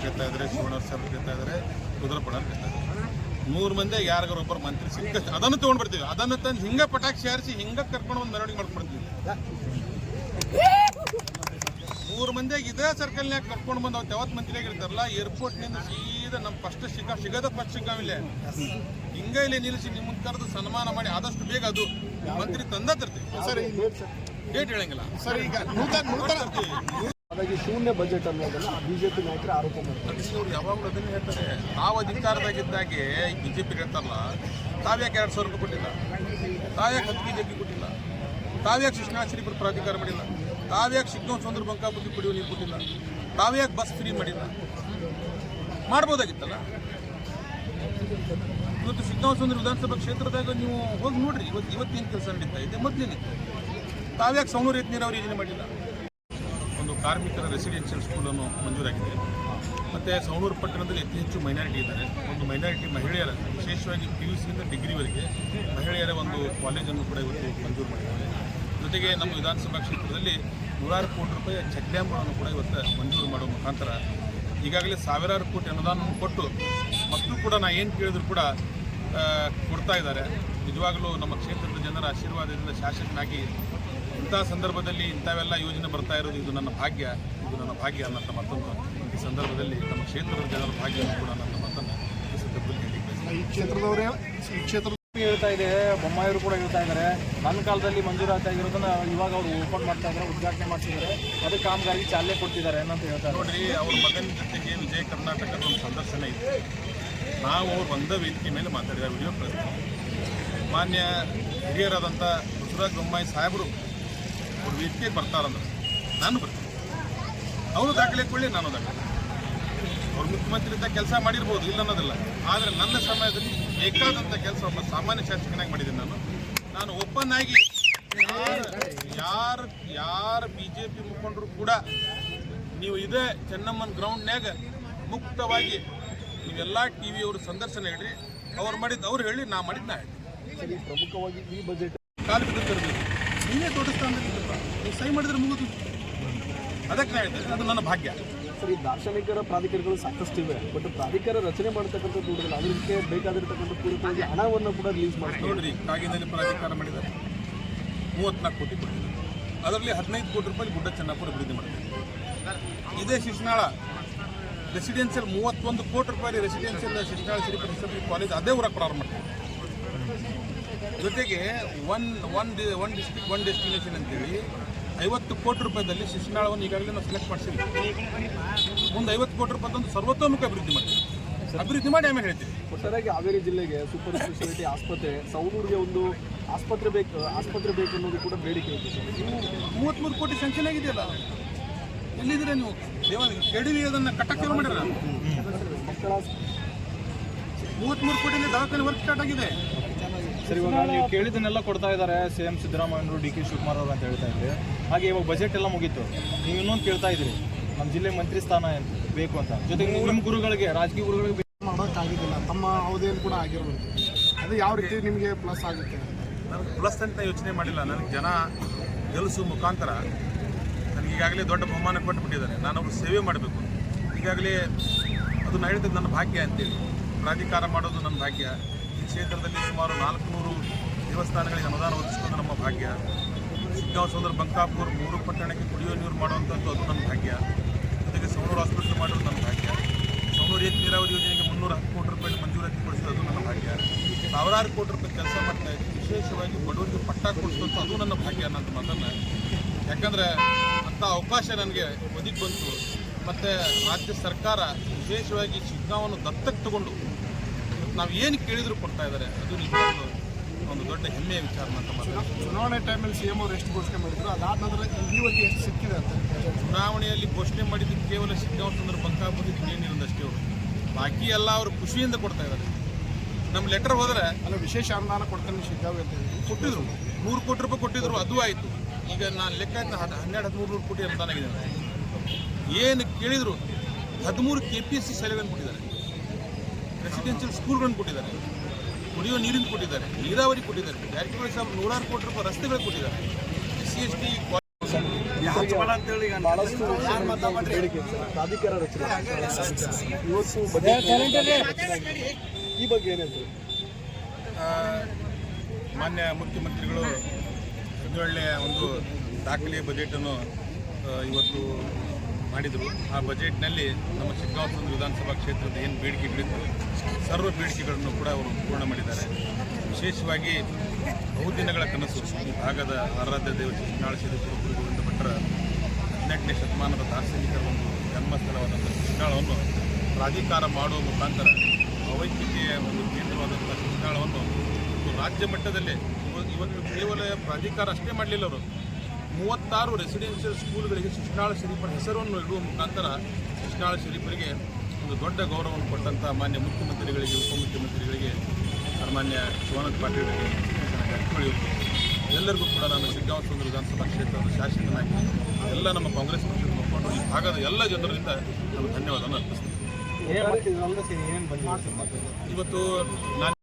ಕೇಳ್ತಾ ಇದ್ದಾರೆ, ಶಿವಣ್ಣವ್ರ ಸಾಹೇಬ್ ಕೇಳ್ತಾ ಇದ್ದಾರೆ, ರುದ್ರಪಡ ಕೇಳ್ತಾ ಇದ್ದಾರೆ. 100 ಮಂದಿ ಯಾರಿಗಾರೊಬ್ಬರು ಮಂತ್ರಿ ಸಿಕ್ಕ ಅದನ್ನು ತೊಗೊಂಡು ಬರ್ತೀವಿ. ಅದನ್ನು ತಂದು ಹಿಂಗೆ ಪಟಾಕಿ ಹಾರಿಸಿ ಹಿಂಗೆ ಕರ್ಕೊಂಡು ಒಂದು ಮೆರವಣಿಗೆ ಮಾಡ್ಕೊಡ್ತೀವಿ. 100 ಮಂದಿಯಾಗಿ ಇದೇ ಸರ್ಕಲ್ನಾಗ ಕರ್ಕೊಂಡು ಬಂದು ಅವ್ರು ಯಾವತ್ತು ಮಂತ್ರಿ ಆಗಿರ್ತಾರಲ್ಲ, ಏರ್ಪೋರ್ಟ್ನಿಂದ ಸೀದಾ ನಮ್ಮ ಫಸ್ಟ್ ಸಿಗದ ಫಸ್ಟ್ ಸಿಕ್ಕಾವಿಲ್ಲ ಹಿಂಗೆ ಇಲ್ಲಿ ನಿಲ್ಲಿಸಿ ನಿಮ್ಮನ್ನು ಕರೆದು ಸನ್ಮಾನ ಮಾಡಿ ಆದಷ್ಟು ಬೇಗ ಅದು ಮಂತ್ರಿ ತಂದ ತರ್ತೀವಿ. ಸರ್ ಡೇಟ್ ಹೇಳಂಗಿಲ್ಲ ಸರ್. ಈಗ ಹಾಗಾಗಿ ಶೂನ್ಯ ಬಜೆಟ್ ಅನ್ನೋದನ್ನ ಬಿಜೆಪಿ ನಾಯಕರು ಆರೋಪ ಮಾಡ್ತಾರೆ. ಇವರು ಯಾವಾಗಲೂ ಅದನ್ನು ಹೇಳ್ತಾರೆ. ತಾವು ಅಧಿಕಾರದಾಗಿದ್ದಾಗೆ ಬಿಜೆಪಿ ಹೇಳ್ತಾರಲ್ಲ, ತಾವ್ಯಾಕೆ 2,000 ರೂಪಾಯಿ ಕೊಟ್ಟಿಲ್ಲ, ತಾವ್ಯಾಕೆ 10 KG ಅಕ್ಕಿ ಕೊಟ್ಟಿಲ್ಲ, ತಾವ್ಯಾಕೆ ಶಿಕ್ಷಣ ಶ್ರೀಪುರ ಪ್ರಾಧಿಕಾರ ಮಾಡಿಲ್ಲ, ತಾವ್ಯಾಕೆ ಶಿಗ್ಗಾಂವ್ ಬಂಕಾಪುರಕ್ಕೆ ಕುಡಿಯುವ ನೀರು ಕೊಟ್ಟಿಲ್ಲ, ತಾವ್ಯಾಕೆ ಬಸ್ ಫ್ರೀ ಮಾಡಿಲ್ಲ, ಮಾಡ್ಬೋದಾಗಿತ್ತಲ್ಲ. ಇವತ್ತು ಶಿಗ್ಗಾಂವ್ ವಿಧಾನಸಭಾ ಕ್ಷೇತ್ರದಾಗ ನೀವು ಹೋಗಿ ನೋಡ್ರಿ, ಇವತ್ತೇನು ಕೆಲಸ ನಡೀತಾ ಇದೆ, ಮೊದಲೇನಿತ್ತು. ತಾವ್ಯಾಕೆ ಸೌನೂರು ಏತ್ ನೀರಾವರಿ ಯೋಜನೆ ಮಾಡಿಲ್ಲ. ಒಂದು ಕಾರ್ಮಿಕರ ರೆಸಿಡೆನ್ಷಿಯಲ್ ಸ್ಕೂಲನ್ನು ಮಂಜೂರಾಗಿದೆ. ಮತ್ತು ಸವಣೂರು ಪಟ್ಟಣದಲ್ಲಿ ಅತಿ ಹೆಚ್ಚು ಮೈನಾರಿಟಿ ಇದ್ದಾರೆ. ಒಂದು ಮೈನಾರಿಟಿ ಮಹಿಳೆಯರ, ವಿಶೇಷವಾಗಿ PUCಯಿಂದ ಡಿಗ್ರಿವರೆಗೆ ಮಹಿಳೆಯರ ಒಂದು ಕಾಲೇಜನ್ನು ಕೂಡ ಇವತ್ತು ಮಂಜೂರು ಮಾಡಿದ್ದಾರೆ. ಜೊತೆಗೆ ನಮ್ಮ ವಿಧಾನಸಭಾ ಕ್ಷೇತ್ರದಲ್ಲಿ 100 ಕೋಟಿ ರೂಪಾಯಿ ಚೆಕ್ ಡ್ಯಾಮ್ಗಳನ್ನು ಕೂಡ ಇವತ್ತು ಮಂಜೂರು ಮಾಡುವ ಮುಖಾಂತರ ಈಗಾಗಲೇ ಸಾವಿರಾರು ಕೋಟಿ ಅನುದಾನವನ್ನು ಕೊಟ್ಟು ಮತ್ತು ಕೂಡ ನಾ ಏನು ಕೇಳಿದ್ರು ಕೂಡ ಕೊಡ್ತಾ ಇದ್ದಾರೆ. ನಿಜವಾಗಲೂ ನಮ್ಮ ಕ್ಷೇತ್ರದ ಜನರ ಆಶೀರ್ವಾದದಿಂದ ಶಾಸಕನಾಗಿ ಇಂಥ ಸಂದರ್ಭದಲ್ಲಿ ಇಂಥವೆಲ್ಲ ಯೋಜನೆ ಬರ್ತಾ ಇರೋದು ಇದು ನನ್ನ ಭಾಗ್ಯ ಅನ್ನೋಂಥ ಮಾತನ್ನು ಈ ಸಂದರ್ಭದಲ್ಲಿ ನಮ್ಮ ಕ್ಷೇತ್ರದ ಜನರ ಭಾಗ್ಯವನ್ನು ಕೂಡ ನನ್ನ ಮಾತನ್ನು ಈ ಸಂದರ್ಭದಲ್ಲಿ ಹೇಳಿದ್ದೇನೆ. ಈ ಕ್ಷೇತ್ರದವರೇ ಹೇಳ್ತಾ ಇದೆ, ಬೊಮ್ಮಾಯಿಯವರು ಕೂಡ ಹೇಳ್ತಾ ಇದ್ದಾರೆ, ನನ್ನ ಕಾಲದಲ್ಲಿ ಮಂಜೂರಾತಿ ಆಗಿರೋದನ್ನ ಇವಾಗ ಅವರು ಓಪನ್ ಮಾಡ್ತಾ ಇದ್ದಾರೆ, ಉದ್ಘಾಟನೆ ಮಾಡ್ತಿದ್ದಾರೆ, ಅದಕ್ಕೆ ಕಾಮಗಾರಿ ಚಾಲನೆ ಕೊಡ್ತಿದ್ದಾರೆ ಅನ್ನೋದು ಹೇಳ್ತಾರೆ. ನೋಡ್ರಿ, ಅವ್ರ ಮಗನ ಜೊತೆಗೆ ವಿಜಯ ಕರ್ನಾಟಕದ ಒಂದು ಸಂದರ್ಶನ ಇತ್ತು. ನಾವು ಅವ್ರು ಒಂದೇ ವೇದಿಕೆ ಮೇಲೆ ಮಾತಾಡಿದ ವಿಡಿಯೋ ಕಳಿಸ್ತೀವಿ. ಮಾನ್ಯ ಹಿರಿಯರಾದಂಥ ಬಸವರಾಜ ಬೊಮ್ಮಾಯಿ ಸಾಹೇಬರು ಅವ್ರ ವೇದಿಕೆಗೆ ಬರ್ತಾರಂದ್ರೆ ನಾನು ಬರ್ತೀನಿ. ಅವರು ದಾಖಲೆ ಕೊಳ್ಳಿ, ನಾನು ದಾಖಲೆ. ಅವ್ರು ಮುಖ್ಯಮಂತ್ರಿ ಇದ್ದ ಕೆಲಸ ಮಾಡಿರ್ಬೋದು, ಇಲ್ಲ ಅನ್ನೋದಿಲ್ಲ. ಆದರೆ ನನ್ನ ಸಮಯದಲ್ಲಿ ಬೇಕಾದಂಥ ಕೆಲಸ ಒಬ್ಬ ಸಾಮಾನ್ಯ ಶಾಸಕನಾಗಿ ಮಾಡಿದ್ದೀನಿ. ನಾನು ಓಪನ್ ಆಗಿ ಯಾರು BJP ಮುಖಂಡರು ಕೂಡ ನೀವು ಇದೇ ಚೆನ್ನಮ್ಮನ ಗ್ರೌಂಡ್ನ್ಯಾಗ ಮುಕ್ತವಾಗಿ ನೀವೆಲ್ಲ TV ಅವರು ಸಂದರ್ಶನ ಹೇಳ್ರಿ, ಅವ್ರು ಮಾಡಿದ್ದು ಅವ್ರು ಹೇಳಿ, ನಾ ಮಾಡಿದ್ದು ನಾ ಹೇಳಿ. ಪ್ರಮುಖವಾಗಿ ಈ ಬಜೆಟ್ ಕಾಲು ಬಿದ್ದು ತರಬೇಕು. ನೀವೇ ದೊಡ್ಡ ಸ್ಥಾನದಲ್ಲಿದ್ದಪ್ಪ, ನೀವು ಸಹಿ ಮಾಡಿದ್ರೆ ಮುಗಿದು. ಅದಕ್ಕೆ ನಾ ಹೇಳ್ತೇನೆ, ಅದು ನನ್ನ ಭಾಗ್ಯ. ಸರಿ, ದಾರ್ಶನಿಕರ ಪ್ರಾಧಿಕಾರಗಳು ಸಾಕಷ್ಟು ಇವೆ, ಬಟ್ ಪ್ರಾಧಿಕಾರ ರಚನೆ ಮಾಡತಕ್ಕಂಥ ದುಡ್ಡಲ್ಲ, ಅದಕ್ಕೆ ಬೇಕಾಗಿರ್ತಕ್ಕಂಥ ಪೂರಕವಾಗಿ ಹಣವನ್ನು ಕೂಡ ರಿಲೀಸ್ ಮಾಡ್ತಾರೆ. ನೋಡ್ರಿ, ಕಾಗಿನಲ್ಲಿ ಪ್ರಾಧಿಕಾರ ಮಾಡಿದ್ದಾರೆ, 34 ಕೋಟಿ ಕೊಟ್ಟಿದ್ದಾರೆ. ಅದರಲ್ಲಿ 15 ಕೋಟಿ ರೂಪಾಯಿ ಗುಡ್ಡ ಚೆನ್ನಾಪುರ ಅಭಿವೃದ್ಧಿ ಮಾಡಿದ್ದಾರೆ. ಇದೇ ಶಿಶುನಾಳ ರೆಸಿಡೆನ್ಷಿಯಲ್ 31 ಕೋಟಿ ರೂಪಾಯಿ ರೆಸಿಡೆನ್ಷಿಯಲ್ ಶಿಶುನಾಳ ಶ್ರೀಪುರ ಕಾಲೇಜ್ ಅದೇ ಊರಾಗ ಪ್ರಾರಂಭ ಮಾಡ್ತಾರೆ. ಜೊತೆಗೆ ಒನ್ ಡಿಸ್ಟ್ರಿಕ್ಟ್ ಒನ್ ಡೆಸ್ಟಿನೇಷನ್ ಅಂತೇಳಿ 50 ಕೋಟಿ ರೂಪಾಯಿದಲ್ಲಿ ಶಿಶುನಾಳವನ್ನು ಈಗಾಗಲೇ ನಾವು ಸೆಲೆಕ್ಟ್ ಮಾಡಿಸಿದ್ವಿ. ಮುಂದೆ 50 ಕೋಟಿ ರೂಪಾಯಿದೊಂದು ಸರ್ವತೋಮುಖ ಅಭಿವೃದ್ಧಿ ಮಾಡ್ತೀವಿ. ಅಭಿವೃದ್ಧಿ ಮಾಡಿ ಆಮೇಲೆ ಹೇಳ್ತೀವಿ. ಒಟ್ಟಾರೆಯಾಗಿ ಹಾವೇರಿ ಜಿಲ್ಲೆಗೆ ಸೂಪರ್ ಸ್ಪೆಷಾಲಿಟಿ ಆಸ್ಪತ್ರೆ, ಸವಣೂರಿಗೆ ಒಂದು ಆಸ್ಪತ್ರೆ ಬೇಕು ಅನ್ನೋದು ಕೂಡ ಬೇಡಿಕೆ ಇದೆ. 33 ಕೋಟಿ ಸ್ಯಾಂಕ್ಷನ್ ಆಗಿದೆಯಲ್ಲ, ಎಲ್ಲಿದ್ದೀರಾ ನೀವು? KDV ಅದನ್ನು ಕಟ್ಟಕ್ಕೆ ಮಾಡಿರ. ಮಕ್ಕಳ 33 ಕೋಟಿಯಲ್ಲಿ ದವಾಖಾನೆ ವರ್ಕ್ ಸ್ಟಾರ್ಟ್ ಆಗಿದೆ. ಸರಿ, ಇವಾಗ ನೀವು ಕೇಳಿದ್ದನ್ನೆಲ್ಲ ಕೊಡ್ತಾ ಇದ್ದಾರೆ CM ಸಿದ್ದರಾಮಯ್ಯರು, DK ಶಿವಕುಮಾರ್ ಅವರು ಅಂತ ಹೇಳ್ತಾ ಇದ್ರಿ. ಹಾಗೆ ಇವಾಗ ಬಜೆಟ್ ಎಲ್ಲ ಮುಗೀತು, ನೀವು ಇನ್ನೊಂದು ಕೇಳ್ತಾ ಇದ್ರಿ, ನಮ್ಮ ಜಿಲ್ಲೆ ಮಂತ್ರಿ ಸ್ಥಾನ ಬೇಕು ಅಂತ. ಜೊತೆಗೆ ನಿಮ್ಮ ಗುರುಗಳಿಗೆ, ರಾಜಕೀಯ ಗುರುಗಳಿಗೆ ಮಾಡೋಕ್ಕಾಗಿದ್ದಿಲ್ಲ, ತಮ್ಮ ಅವಧಿಯಲ್ಲಿ ಕೂಡ ಆಗಿರ್ಬೋದು. ಅದು ಯಾವ ರೀತಿ ನಿಮಗೆ ಪ್ಲಸ್ ಆಗುತ್ತೆ? ನನಗೆ ಪ್ಲಸ್ ಅಂತ ಯೋಚನೆ ಮಾಡಿಲ್ಲ. ನನಗೆ ಜನ ಗೆಲ್ಲಿಸುವ ಮುಖಾಂತರ ನನಗೆ ಈಗಾಗಲೇ ದೊಡ್ಡ ಬಹುಮಾನ ಕೊಟ್ಟುಬಿಟ್ಟಿದ್ದಾರೆ. ನಾನು ಅವ್ರ ಸೇವೆ ಮಾಡಬೇಕು. ಈಗಾಗಲೇ ಅದು ನಾನು ಹೇಳಿದ್ದು ನನ್ನ ಭಾಗ್ಯ ಅಂತೇಳಿ. ಪ್ರಾಧಿಕಾರ ಮಾಡೋದು ನನ್ನ ಭಾಗ್ಯ. ಈ ಕ್ಷೇತ್ರದಲ್ಲಿ ಸುಮಾರು 400 ದೇವಸ್ಥಾನಗಳಿಗೆ ಅನುದಾನ ಒದಗಿಸ್ಕೊಂಡು ನಮ್ಮ ಭಾಗ್ಯ. ಶಿಗ್ಗಾಂವ್ ಬಂಕಾಪುರ 3 ಪಟ್ಟಣಕ್ಕೆ ಕುಡಿಯುವ ನೀರು ಮಾಡುವಂಥದ್ದು ಅದು ನನ್ನ ಭಾಗ್ಯ. ಜೊತೆಗೆ ಸವಣೂರು ಹಾಸ್ಪಿಟಲ್ ಮಾಡೋದು ನನ್ನ ಭಾಗ್ಯ. ಸವಣೂರು ಏತ್ ನೀರಾವರಿ ಯೋಜನೆಗೆ 310 ಕೋಟಿ ರೂಪಾಯಿ ಮಂಜೂರಾತಿ ಕೊಡಿಸೋದು ಅದು ನನ್ನ ಭಾಗ್ಯ. ಸಾವಿರಾರು ಕೋಟಿ ರೂಪಾಯಿ ಕೆಲಸ ಮಾಡ್ತಾ ಇದ್ದೀನಿ. ವಿಶೇಷವಾಗಿ ಬಡವರಿಗೆ ಪಟ್ಟ ಕೊಡಿಸೋದು ಅದು ನನ್ನ ಭಾಗ್ಯ ಅನ್ನೋಂಥ ಮಾತನ್ನು, ಯಾಕಂದರೆ ಅಂಥ ಅವಕಾಶ ನನಗೆ ಒದಗಿ ಬಂತು. ಮತ್ತು ರಾಜ್ಯ ಸರ್ಕಾರ ವಿಶೇಷವಾಗಿ ಶಿಗ್ಗಾಂವನ್ನು ದತ್ತಕ್ಕೆ ತಗೊಂಡು ನಾವು ಏನು ಕೇಳಿದ್ರು ಕೊಡ್ತಾ ಇದ್ದಾರೆ. ಅದು ನಿಜವಾಗ್ಲೂ ಒಂದು ದೊಡ್ಡ ಹೆಮ್ಮೆಯ ವಿಚಾರ ಅಂತ ಮಾತಾಡ್ತಾರೆ. ಚುನಾವಣೆ ಟೈಮಲ್ಲಿ CM ಅವರು ಎಷ್ಟು ಘೋಷಣೆ ಮಾಡಿದ್ರು, ಅದಾದ ನಂತರ ಇಲ್ಲಿವರೆಗೆ ಎಷ್ಟು ಸಿಕ್ಕಿದೆ ಅಂತ? ಚುನಾವಣೆಯಲ್ಲಿ ಘೋಷಣೆ ಮಾಡಿದ್ದು ಕೇವಲ ಶಿಗ್ಗಾಂವ್ ಬಂಕಾಪುರ ಕುಡಿಯುವ ನೀರಿಂದಷ್ಟೇ. ಅವರು ಬಾಕಿ ಎಲ್ಲ ಅವರು ಖುಷಿಯಿಂದ ಕೊಡ್ತಾ ಇದ್ದಾರೆ. ನಮ್ಮ ಲೆಟರ್ ಹೋದರೆ ಅಲ್ಲ, ವಿಶೇಷ ಅನುದಾನ ಕೊಡ್ತಾನೆ ಶಿಗ್ಗಾಂವ್ ಅಂತ ಕೊಟ್ಟಿದ್ರು, 100 ಕೋಟಿ ರೂಪಾಯಿ ಕೊಟ್ಟಿದ್ರು, ಅದು ಆಯಿತು. ಈಗ ನಾನು ಲೆಕ್ಕ 1200-1300 ಕೋಟಿ ಅನುದಾನ ಆಗಿದೆ. ಏನು ಕೇಳಿದ್ರು 13 KPSC ಶಾಲೆಗಳನ್ನು ಕೊಟ್ಟಿದ್ದಾರೆ, ರೆಸಿಡೆನ್ಷಿಯಲ್ ಸ್ಕೂಲ್ಗಳನ್ನು ಕೊಟ್ಟಿದ್ದಾರೆ, ಕುಡಿಯುವ ನೀರಿನ ಕೊಟ್ಟಿದ್ದಾರೆ, ನೀರಾವರಿ ಕೊಟ್ಟಿದ್ದಾರೆ. ಜಾರಕಿಹೊಳಿ ಸಾಹೇಬ್ 100 ಕೋಟಿ ರೂಪಾಯಿ ರಸ್ತೆಗಳು ಕೊಟ್ಟಿದ್ದಾರೆ. SC ST ಬಹಳಷ್ಟು ವರ್ಷಗಳಿಂದ ಬೇಡಿಕೆ ಇತ್ತು ಸರ್, ಪ್ರಾಧಿಕಾರ ರಚನೆ. ಇವತ್ತು ಬಜೆಟ್ ಈ ಬಗ್ಗೆ ಏನು ಹೇಳ್ತೀವಿ? ಮಾನ್ಯ ಮುಖ್ಯಮಂತ್ರಿಗಳು ಒಳ್ಳೆಯ ಒಂದು ದಾಖಲೆ ಬಜೆಟನ್ನು ಇವತ್ತು ಮಾಡಿದರು. ಆ ಬಜೆಟ್ನಲ್ಲಿ ನಮ್ಮ ಶಿಗ್ಗಾಂವ ವಿಧಾನಸಭಾ ಕ್ಷೇತ್ರದ ಏನು ಬೇಡಿಕೆಗಳಿತ್ತು ಸರ್ವ ಬೇಡಿಕೆಗಳನ್ನು ಕೂಡ ಅವರು ಪೂರ್ಣ ಮಾಡಿದ್ದಾರೆ. ವಿಶೇಷವಾಗಿ ಬಹುದಿನಗಳ ಕನಸು ಈ ಭಾಗದ ಆರಾಧ್ಯ ದೇವ ಶಿಶುನಾಳ ಶ್ರೀ ಗುರು ಗೋವಿಂದ ಭಟ್ರ 18ನೇ ಶತಮಾನದ ದಾರ್ಶನಿಕರ ಒಂದು ಜನ್ಮಸ್ಥಳವಾದಂಥ ಶಿಶುನಾಳವನ್ನು ಪ್ರಾಧಿಕಾರ ಮಾಡುವ ಮುಖಾಂತರ ಅವೈಕ್ಯತೆಯ ಒಂದು ಕೇಂದ್ರವಾದಂಥ ಶಿಶುನಾಳವನ್ನು ರಾಜ್ಯ ಮಟ್ಟದಲ್ಲೇ ಇವತ್ತು ಕೇವಲ ಪ್ರಾಧಿಕಾರ ಅಷ್ಟೇ ಮಾಡಲಿಲ್ಲ. ಅವರು 36 ರೆಸಿಡೆನ್ಷಿಯಲ್ ಸ್ಕೂಲ್ಗಳಿಗೆ ಶಿಶುನಾಳ ಶರೀಫರ ಹೆಸರನ್ನು ಇಡುವ ಮುಖಾಂತರ ಶಿಶುನಾಳ ಶರೀಫರಿಗೆ ಒಂದು ದೊಡ್ಡ ಗೌರವವನ್ನು ಕೊಟ್ಟಂಥ ಮಾನ್ಯ ಮುಖ್ಯಮಂತ್ರಿಗಳಿಗೆ, ಉಪಮುಖ್ಯಮಂತ್ರಿಗಳಿಗೆ, ಸನ್ಮಾನ್ಯ ಶಿವಾನಂದ ಪಾಟೀಲ್ರಿಗೆ, ಜಾರಕಿಹೊಳಿಯವರಿಗೆ ಎಲ್ಲರಿಗೂ ಕೂಡ ನಾನು ಶಿಗ್ಗಾಂವ ವಿಧಾನಸಭಾ ಕ್ಷೇತ್ರದ ಶಾಸಕನಾಗಿ ಎಲ್ಲ ನಮ್ಮ ಕಾಂಗ್ರೆಸ್ ಪಕ್ಷದ ಮುಖಂಡರು ಈ ಭಾಗದ ಎಲ್ಲ ಜನರಿಂದ ನಾನು ಧನ್ಯವಾದವನ್ನು ಅರ್ಪಿಸ್ತೀನಿ. ಏನೇನು ಬಂದಿದೆ ಇವತ್ತು ನಾನು